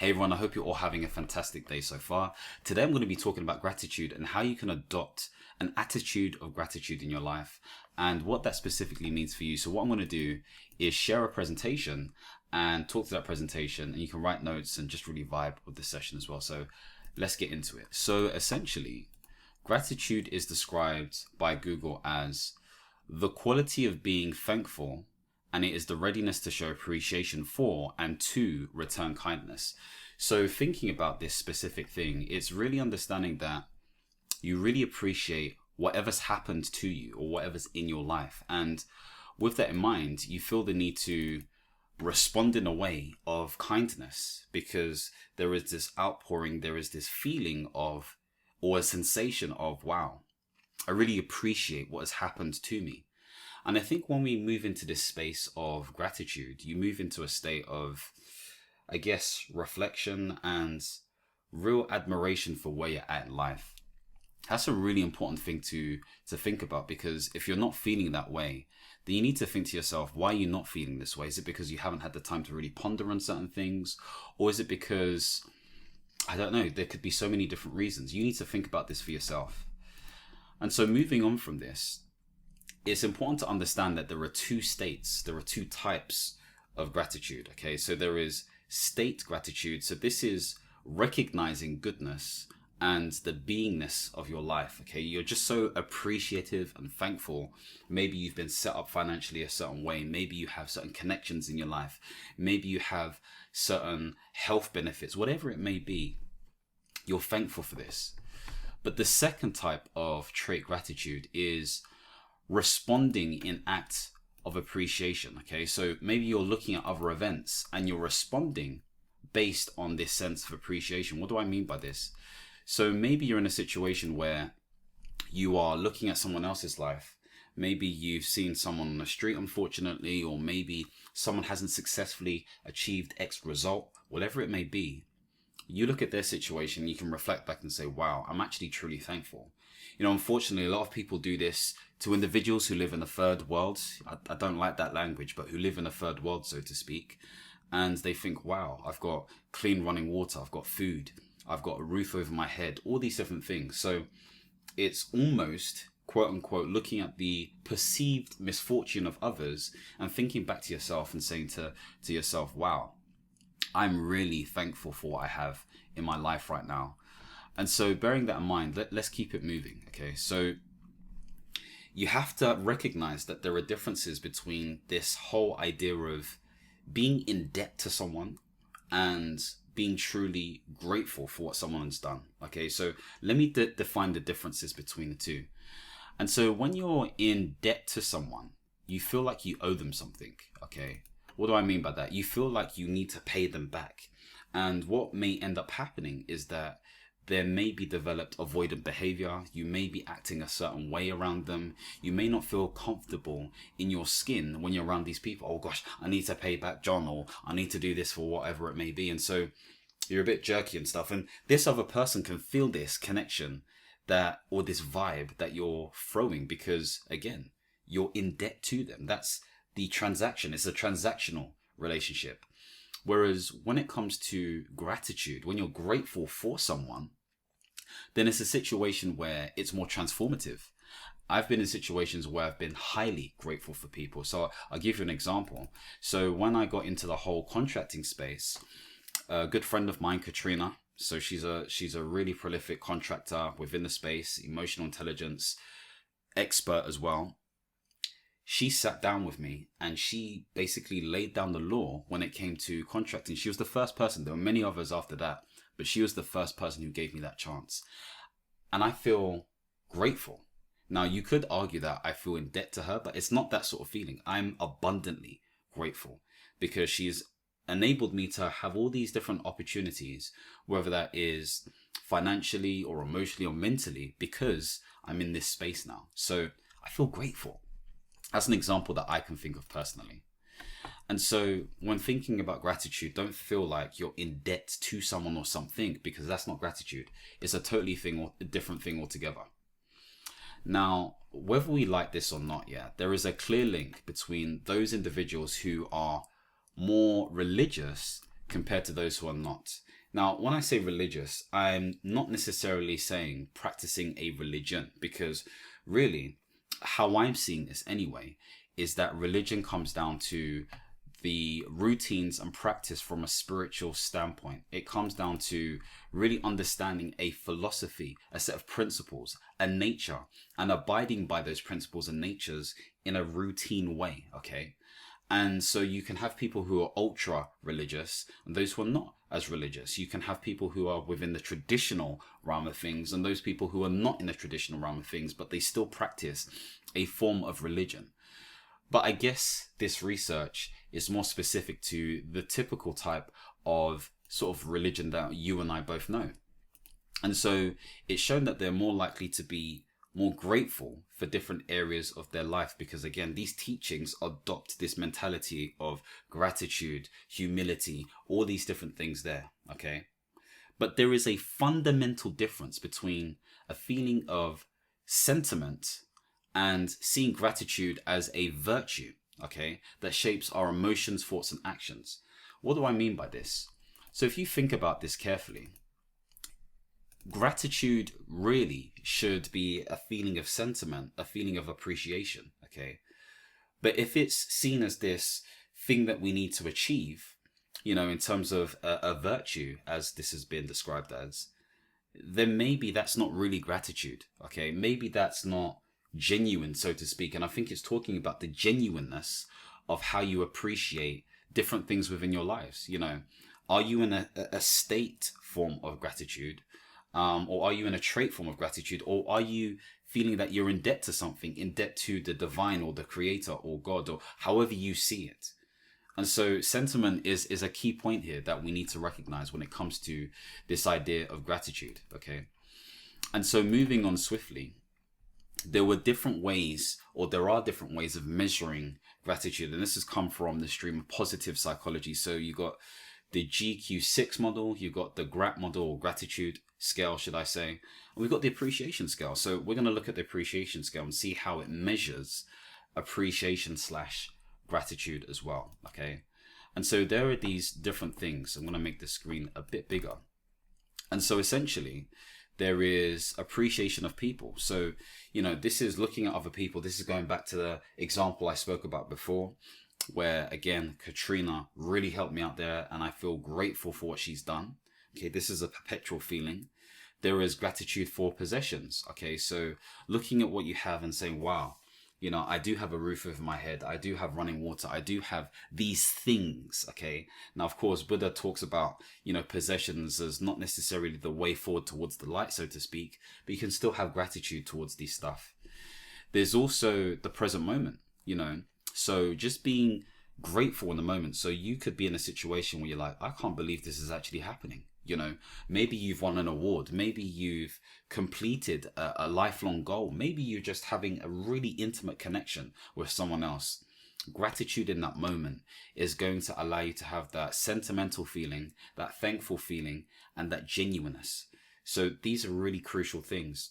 Hey everyone, I hope you're all having a fantastic day so far. Today I'm going to be talking about gratitude and how you can adopt an attitude of gratitude in your life and what that specifically means for you. So what I'm going to do is share a presentation and talk to that presentation, and you can write notes and just really vibe with the session as well. So let's get into it. So essentially, gratitude is described by Google as the quality of being thankful, and it is the readiness to show appreciation for and to return kindness. So thinking about this specific thing, it's really understanding that you really appreciate whatever's happened to you or whatever's in your life. And with that in mind, you feel the need to respond in a way of kindness because there is this outpouring, there is this feeling of, or a sensation of, wow, I really appreciate what has happened to me. And I think when we move into this space of gratitude, you move into a state of, I guess, reflection and real admiration for where you're at in life. That's a really important thing to think about, because if you're not feeling that way, then you need to think to yourself, why are you not feeling this way? Is it because you haven't had the time to really ponder on certain things? Or is it because, I don't know, there could be so many different reasons. You need to think about this for yourself. And so moving on from this, it's important to understand that there are two states, there are two types of gratitude, okay? So there is state gratitude. So this is recognizing goodness and the beingness of your life, okay? You're just so appreciative and thankful. Maybe you've been set up financially a certain way. Maybe you have certain connections in your life. Maybe you have certain health benefits, whatever it may be. You're thankful for this. But the second type of trait gratitude is responding in acts of appreciation, okay? So maybe you're looking at other events and you're responding based on this sense of appreciation. What do I mean by this? So maybe you're in a situation where you are looking at someone else's life. Maybe you've seen someone on the street, unfortunately, or maybe someone hasn't successfully achieved X result, whatever it may be. You look at their situation, you can reflect back and say, wow, I'm actually truly thankful. You know, unfortunately, a lot of people do this to individuals who live in the third world. I don't like that language, but who live in a third world, so to speak. And they think, wow, I've got clean running water, I've got food, I've got a roof over my head, all these different things. So it's almost, quote unquote, looking at the perceived misfortune of others and thinking back to yourself and saying to yourself, wow, I'm really thankful for what I have in my life right now. And so bearing that in mind, let's keep it moving, okay? So you have to recognize that there are differences between this whole idea of being in debt to someone and being truly grateful for what someone has done, okay? So let me define the differences between the two. And so when you're in debt to someone, you feel like you owe them something, okay? What do I mean by that? You feel like you need to pay them back. And what may end up happening is that there may be developed avoidant behavior. You may be acting a certain way around them. You may not feel comfortable in your skin when you're around these people. Oh gosh, I need to pay back John, or I need to do this for whatever it may be. And so you're a bit jerky and stuff. And this other person can feel this connection or this vibe that you're throwing, because again, you're in debt to them. That's the transaction. It's a transactional relationship. Whereas when it comes to gratitude, when you're grateful for someone, then it's a situation where it's more transformative. I've been in situations where I've been highly grateful for people. So I'll give you an example. So when I got into the whole contracting space, a good friend of mine, Katrina, so she's a really prolific contractor within the space, emotional intelligence expert as well. She sat down with me and she basically laid down the law when it came to contracting. She was the first person. There were many others after that, but she was the first person who gave me that chance. And I feel grateful. Now, you could argue that I feel in debt to her, but it's not that sort of feeling. I'm abundantly grateful because she's enabled me to have all these different opportunities, whether that is financially or emotionally or mentally, because I'm in this space now. So I feel grateful. That's an example that I can think of personally. And so when thinking about gratitude, don't feel like you're in debt to someone or something, because that's not gratitude. It's a totally different thing altogether. Now, whether we like this or not, there is a clear link between those individuals who are more religious compared to those who are not. Now, when I say religious, I'm not necessarily saying practicing a religion, because really, how I'm seeing this anyway, is that religion comes down to the routines and practice from a spiritual standpoint. It comes down to really understanding a philosophy, a set of principles, a nature, and abiding by those principles and natures in a routine way, okay? And so you can have people who are ultra religious and those who are not as religious. You can have people who are within the traditional realm of things and those people who are not in the traditional realm of things, but they still practice a form of religion. But I guess this research is more specific to the typical type of sort of religion that you and I both know. And so it's shown that they're more likely to be more grateful for different areas of their life, because again, these teachings adopt this mentality of gratitude, humility, all these different things there, okay? But there is a fundamental difference between a feeling of sentiment and seeing gratitude as a virtue, okay, that shapes our emotions, thoughts, and actions. What do I mean by this? So if you think about this carefully, gratitude really should be a feeling of sentiment, a feeling of appreciation, okay? But if it's seen as this thing that we need to achieve, you know, in terms of a virtue, as this has been described as, then maybe that's not really gratitude, okay? Maybe that's not genuine, so to speak. And I think it's talking about the genuineness of how you appreciate different things within your lives. You know, are you in a state form of gratitude? Or are you in a trait form of gratitude? Or are you feeling that you're in debt to something, in debt to the divine or the creator or God, or however you see it? And so sentiment is a key point here that we need to recognize when it comes to this idea of gratitude, okay? And so moving on swiftly, there were different ways, or there are different ways of measuring gratitude. And this has come from the stream of positive psychology. So you got the GQ6 model, you got the GRAT model, or gratitude scale, should I say. And we've got the appreciation scale. So we're going to look at the appreciation scale and see how it measures appreciation / gratitude as well, okay? And so there are these different things. I'm going to make the screen a bit bigger. And so essentially, there is appreciation of people. So, you know, this is looking at other people. This is going back to the example I spoke about before, where again, Katrina really helped me out there and I feel grateful for what she's done. Okay, this is a perpetual feeling. There is gratitude for possessions. Okay, so looking at what you have and saying, wow, you know, I do have a roof over my head. I do have running water. I do have these things. Okay. Now, of course, Buddha talks about, you know, possessions as not necessarily the way forward towards the light, so to speak, but you can still have gratitude towards these stuff. There's also the present moment, you know, so just being grateful in the moment. So you could be in a situation where you're like, I can't believe this is actually happening. You know, maybe you've won an award. Maybe you've completed a lifelong goal. Maybe you're just having a really intimate connection with someone else. Gratitude in that moment is going to allow you to have that sentimental feeling, that thankful feeling, and that genuineness. So these are really crucial things.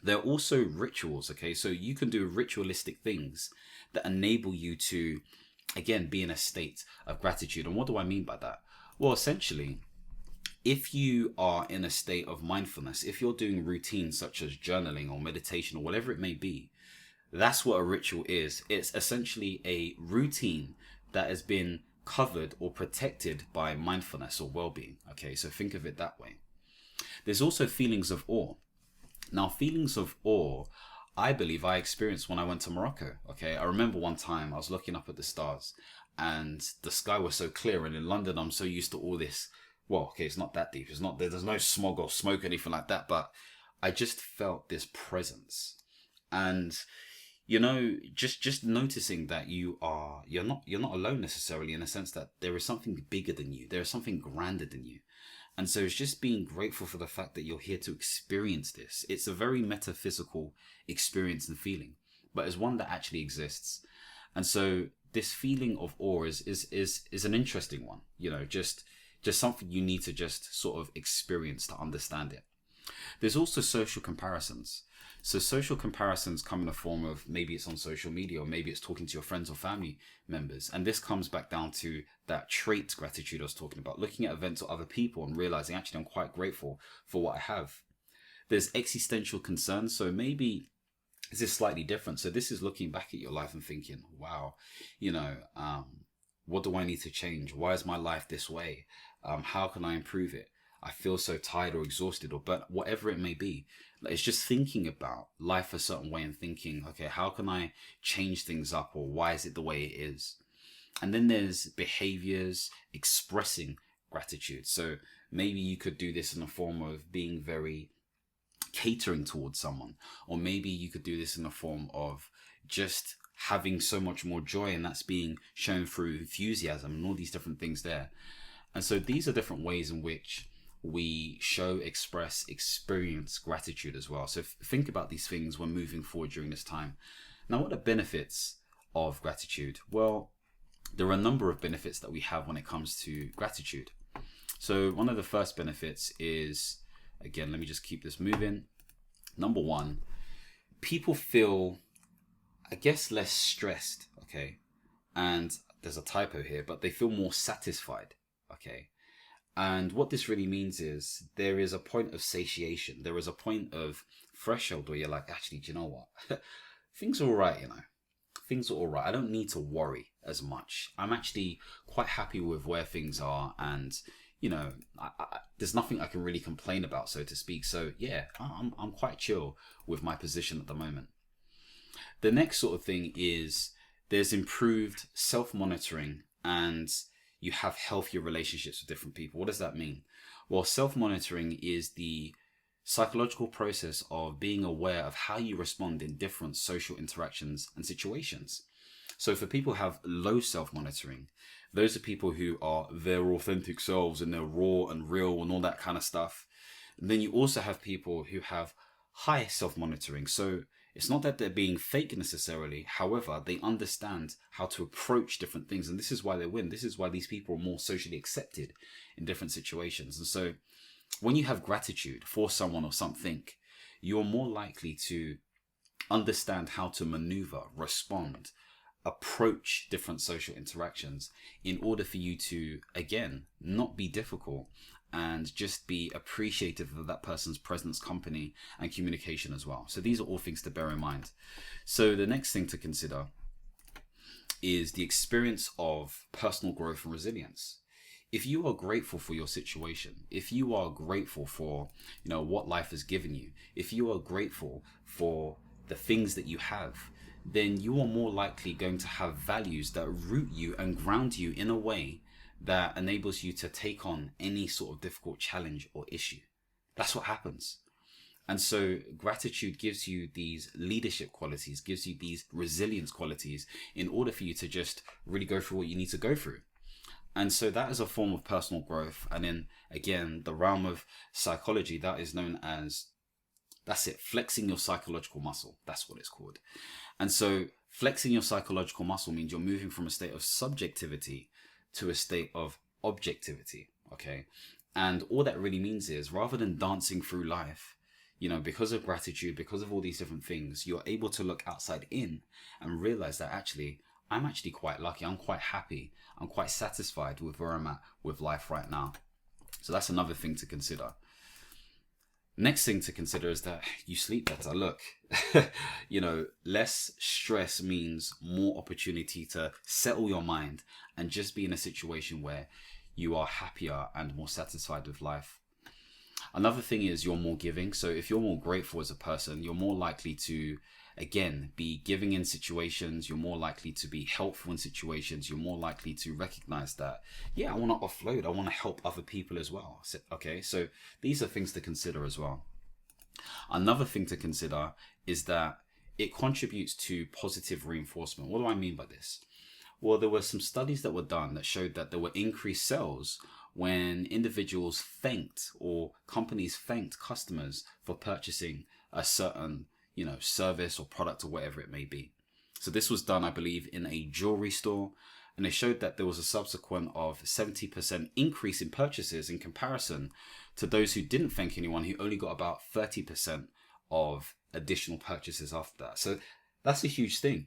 There are also rituals, okay? So you can do ritualistic things that enable you to, again, be in a state of gratitude. And what do I mean by that? Well, essentially, if you are in a state of mindfulness, if you're doing routines such as journaling or meditation or whatever it may be, that's what a ritual is. It's essentially a routine that has been covered or protected by mindfulness or well-being. Okay, so think of it that way. There's also feelings of awe. Now, feelings of awe, I believe I experienced when I went to Morocco. Okay, I remember one time I was looking up at the stars and the sky was so clear, and in London I'm so used to all this. Well, okay, it's not that deep. It's not, there's no smog or smoke or anything like that, but I just felt this presence. And, you know, just noticing that you're not alone necessarily, in the sense that there is something bigger than you. There is something grander than you. And so it's just being grateful for the fact that you're here to experience this. It's a very metaphysical experience and feeling, but it's one that actually exists. And so this feeling of awe is an interesting one, you know, just something you need to just sort of experience to understand it. There's also social comparisons. So social comparisons come in the form of, maybe it's on social media, or maybe it's talking to your friends or family members. And this comes back down to that trait gratitude I was talking about, looking at events or other people and realizing, actually, I'm quite grateful for what I have. There's existential concerns. So maybe this is slightly different. So this is looking back at your life and thinking, wow, what do I need to change? Why is my life this way? How can I improve it? I feel so tired or exhausted, or but whatever it may be. It's just thinking about life a certain way and thinking, okay, how can I change things up, or why is it the way it is? And then there's behaviors expressing gratitude. So maybe you could do this in the form of being very catering towards someone, or maybe you could do this in the form of just having so much more joy, and that's being shown through enthusiasm and all these different things there. And so these are different ways in which we show, express, experience gratitude as well. So think about these things when moving forward during this time. Now, what are benefits of gratitude? Well, there are a number of benefits that we have when it comes to gratitude. So one of the first benefits is, again, let me just keep this moving. Number one, people feel, I guess, less stressed, okay? And there's a typo here, but they feel more satisfied, okay? And what this really means is there is a point of satiation. There is a point of threshold where you're like, actually, do you know what? Things are all right, Things are all right. I don't need to worry as much. I'm actually quite happy with where things are. And, there's nothing I can really complain about, so to speak. So, yeah, I'm quite chill with my position at the moment. The next sort of thing is there's improved self-monitoring, and you have healthier relationships with different people. What does that mean? Well, self-monitoring is the psychological process of being aware of how you respond in different social interactions and situations. So for people who have low self-monitoring, those are people who are their authentic selves and they're raw and real and all that kind of stuff. And then you also have people who have high self-monitoring. So it's not that they're being fake necessarily. However, they understand how to approach different things. And this is why they win. This is why these people are more socially accepted in different situations. And so when you have gratitude for someone or something, you're more likely to understand how to maneuver, respond, approach different social interactions in order for you to, again, not be difficult and just be appreciative of that person's presence, company, and communication as well. So these are all things to bear in mind. So the next thing to consider is the experience of personal growth and resilience. If you are grateful for your situation, if you are grateful for, what life has given you, if you are grateful for the things that you have, then you are more likely going to have values that root you and ground you in a way that enables you to take on any sort of difficult challenge or issue. That's what happens. And so gratitude gives you these leadership qualities, gives you these resilience qualities in order for you to just really go through what you need to go through. And so that is a form of personal growth. And then again, the realm of psychology, that is known as, that's it, flexing your psychological muscle. That's what it's called. And so flexing your psychological muscle means you're moving from a state of subjectivity to a state of objectivity, okay? And all that really means is, rather than dancing through life, because of gratitude, because of all these different things, you're able to look outside in and realize that actually, I'm actually quite lucky. I'm quite happy. I'm quite satisfied with where I'm at with life right now. So that's another thing to consider. Next thing to consider is that you sleep better. Look, less stress means more opportunity to settle your mind and just be in a situation where you are happier and more satisfied with life. Another thing is you're more giving. So if you're more grateful as a person, you're more likely to, again, be giving in situations. You're more likely to be helpful in situations. You're more likely to recognize that, I want to offload. I want to help other people as well. So these are things to consider as well. Another thing to consider is that it contributes to positive reinforcement. What do I mean by this? Well, there were some studies that were done that showed that there were increased sales when individuals thanked, or companies thanked, customers for purchasing a certain service or product or whatever it may be. So this was done, I believe, in a jewelry store. And they showed that there was a subsequent of 70% increase in purchases in comparison to those who didn't thank anyone, who only got about 30% of additional purchases after that. So that's a huge thing.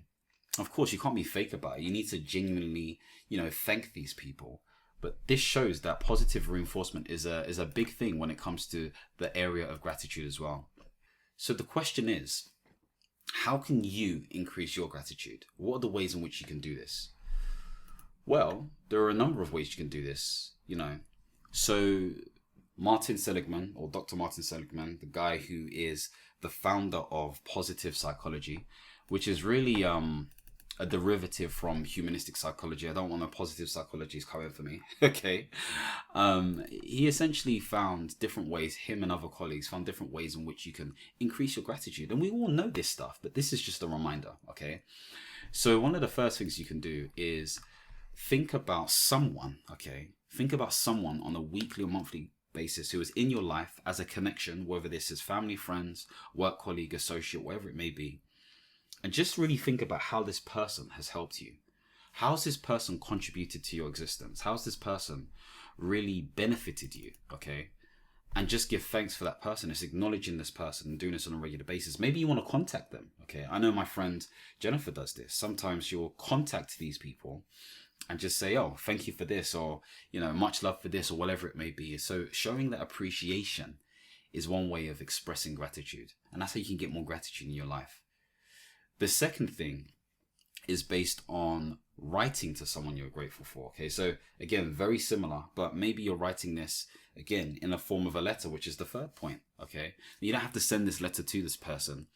Of course, you can't be fake about it. You need to genuinely, thank these people. But this shows that positive reinforcement is a big thing when it comes to the area of gratitude as well. So the question is, how can you increase your gratitude? What are the ways in which you can do this? Well, there are a number of ways you can do this, So Martin Seligman, or Dr. Martin Seligman, the guy who is the founder of positive psychology, which is really a derivative from humanistic psychology. I don't want a positive psychologist coming for me. Okay. He essentially found different ways, him and other colleagues found different ways in which you can increase your gratitude. And we all know this stuff, but this is just a reminder. Okay. So one of the first things you can do is think about someone. Okay. Think about someone on a weekly or monthly basis who is in your life as a connection, whether this is family, friends, work colleague, associate, whatever it may be. And just really think about how this person has helped you. How's this person contributed to your existence? How's this person really benefited you? Okay. And just give thanks for that person. It's acknowledging this person and doing this on a regular basis. Maybe you want to contact them. Okay. I know my friend Jennifer does this. Sometimes she'll contact these people and just say, oh, thank you for this, or, much love for this, or whatever it may be. So showing that appreciation is one way of expressing gratitude. And that's how you can get more gratitude in your life. The second thing is based on writing to someone you're grateful for. Okay, so again, very similar, but maybe you're writing this again in a form of a letter, which is the third point. Okay, you don't have to send this letter to this person,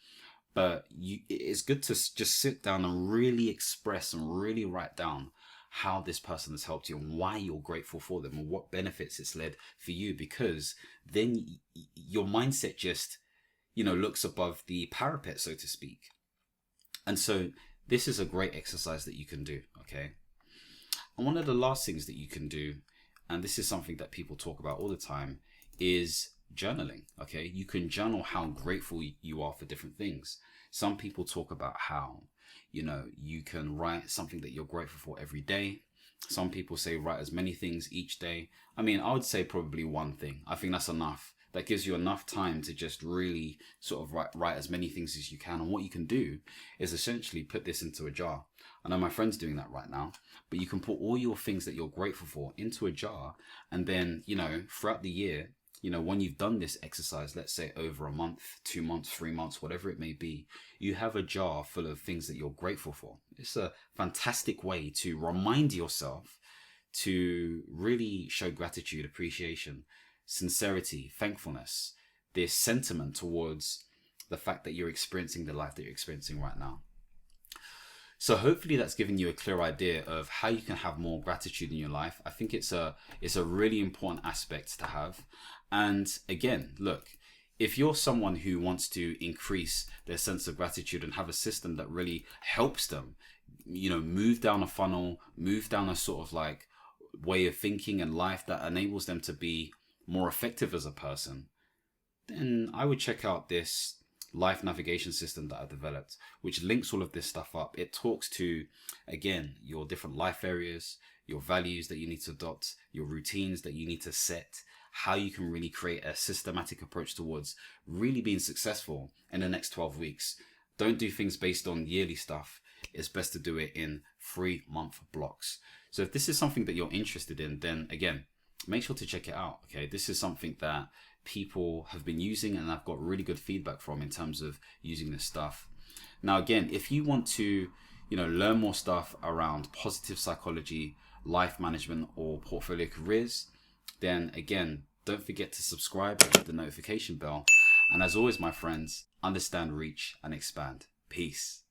but it's good to just sit down and really express and really write down how this person has helped you and why you're grateful for them and what benefits it's led for you, because then your mindset just, looks above the parapet, so to speak. And so this is a great exercise that you can do, okay? And one of the last things that you can do, and this is something that people talk about all the time, is journaling, okay? You can journal how grateful you are for different things. Some people talk about how, you can write something that you're grateful for every day. Some people say write as many things each day. I mean, I would say probably one thing. I think that's enough. That gives you enough time to just really sort of write as many things as you can. And what you can do is essentially put this into a jar. I know my friend's doing that right now, but you can put all your things that you're grateful for into a jar. And then, throughout the year, when you've done this exercise, let's say over a month, 2 months, 3 months, whatever it may be, you have a jar full of things that you're grateful for. It's a fantastic way to remind yourself to really show gratitude, appreciation, sincerity, thankfulness, this sentiment towards the fact that you're experiencing the life that you're experiencing right now. So hopefully that's given you a clear idea of how you can have more gratitude in your life. I think it's a really important aspect to have. And again, look, if you're someone who wants to increase their sense of gratitude and have a system that really helps them, move down a funnel, move down a sort of like way of thinking and life that enables them to be more effective as a person, then I would check out this life navigation system that I developed, which links all of this stuff up. It talks to, again, your different life areas, your values that you need to adopt, your routines that you need to set, how you can really create a systematic approach towards really being successful in the next 12 weeks. Don't do things based on yearly stuff. It's best to do it in 3-month blocks. So if this is something that you're interested in, then again, make sure to check it out. Okay, this is something that people have been using and I've got really good feedback from in terms of using this stuff. Now, again, if you want to, learn more stuff around positive psychology, life management, or portfolio careers, then again, don't forget to subscribe and hit the notification bell. And as always, my friends, understand, reach, and expand. Peace.